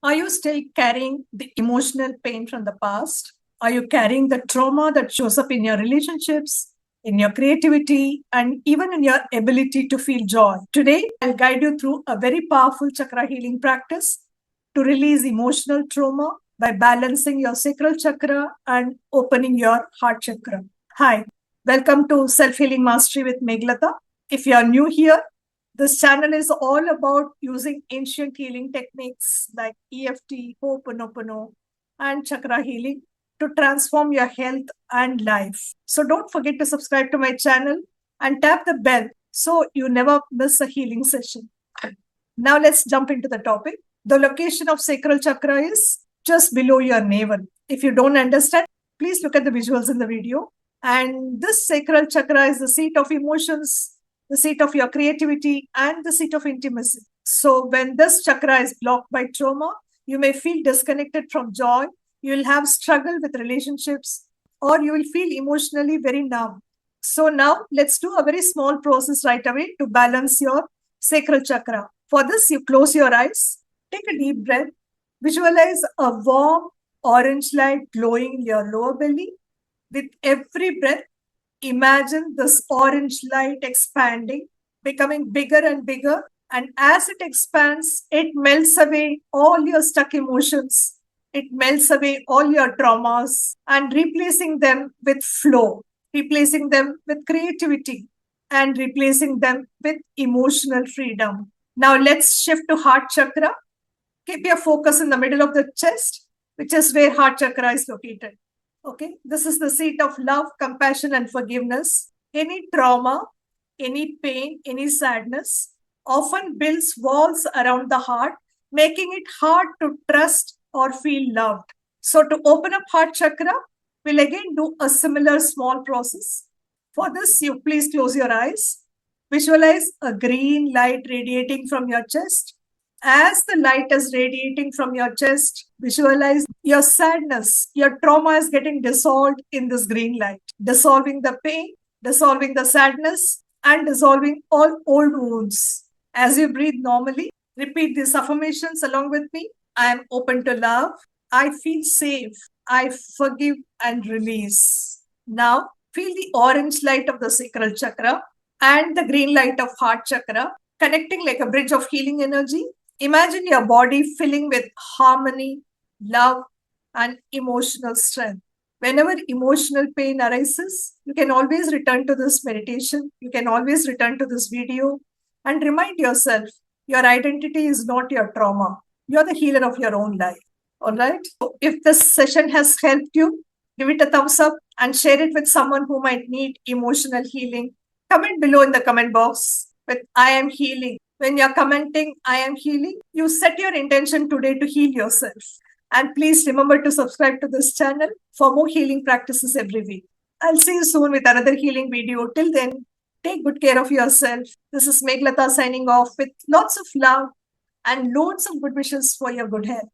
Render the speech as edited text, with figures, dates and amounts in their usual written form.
Are you still carrying the emotional pain from the past? Are you carrying the trauma that shows up in your relationships, in your creativity, and even in your ability to feel joy? Today, I'll guide you through a very powerful chakra healing practice to release emotional trauma by balancing your sacral chakra and opening your heart chakra. Hi, welcome to Self Healing Mastery with Meghlata. If you are new here, this channel is all about using ancient healing techniques like EFT, Ho'oponopono, and chakra healing to transform your health and life. So don't forget to subscribe to my channel and tap the bell so you never miss a healing session. Now let's jump into the topic. The location of sacral chakra is just below your navel. If you don't understand, please look at the visuals in the video. And this sacral chakra is the seat of emotions, the seat of your creativity, and the seat of intimacy. So when this chakra is blocked by trauma, you may feel disconnected from joy, you will have struggle with relationships, or you will feel emotionally very numb. So now let's do a very small process right away to balance your sacral chakra. For this, you close your eyes, take a deep breath, visualize a warm orange light glowing in your lower belly. With every breath, imagine this orange light expanding, becoming bigger and bigger. And as it expands, it melts away all your stuck emotions. It melts away all your traumas and replacing them with flow, replacing them with creativity, and replacing them with emotional freedom. Now let's shift to heart chakra. Keep your focus in the middle of the chest, which is where heart chakra is located. Okay, this is the seat of love, compassion, and forgiveness. Any trauma, any pain, any sadness often builds walls around the heart, making it hard to trust or feel loved. So, to open up heart chakra, we'll again do a similar small process. For this, you please close your eyes. Visualize a green light radiating from your chest. As the light is radiating from your chest, visualize your sadness, your trauma is getting dissolved in this green light, dissolving the pain, dissolving the sadness, and dissolving all old wounds. As you breathe normally, repeat these affirmations along with me. I am open to love. I feel safe. I forgive and release. Now, feel the orange light of the sacral chakra and the green light of heart chakra connecting like a bridge of healing energy. Imagine your body filling with harmony, love, and emotional strength. Whenever emotional pain arises, you can always return to this meditation. You can always return to this video and remind yourself your identity is not your trauma. You're the healer of your own life. All right. So if this session has helped you, give it a thumbs up and share it with someone who might need emotional healing. Comment below in the comment box with I am healing. When you're commenting, I am healing, you set your intention today to heal yourself. And please remember to subscribe to this channel for more healing practices every week. I'll see you soon with another healing video. Till then, take good care of yourself. This is Meghlata signing off with lots of love and loads of good wishes for your good health.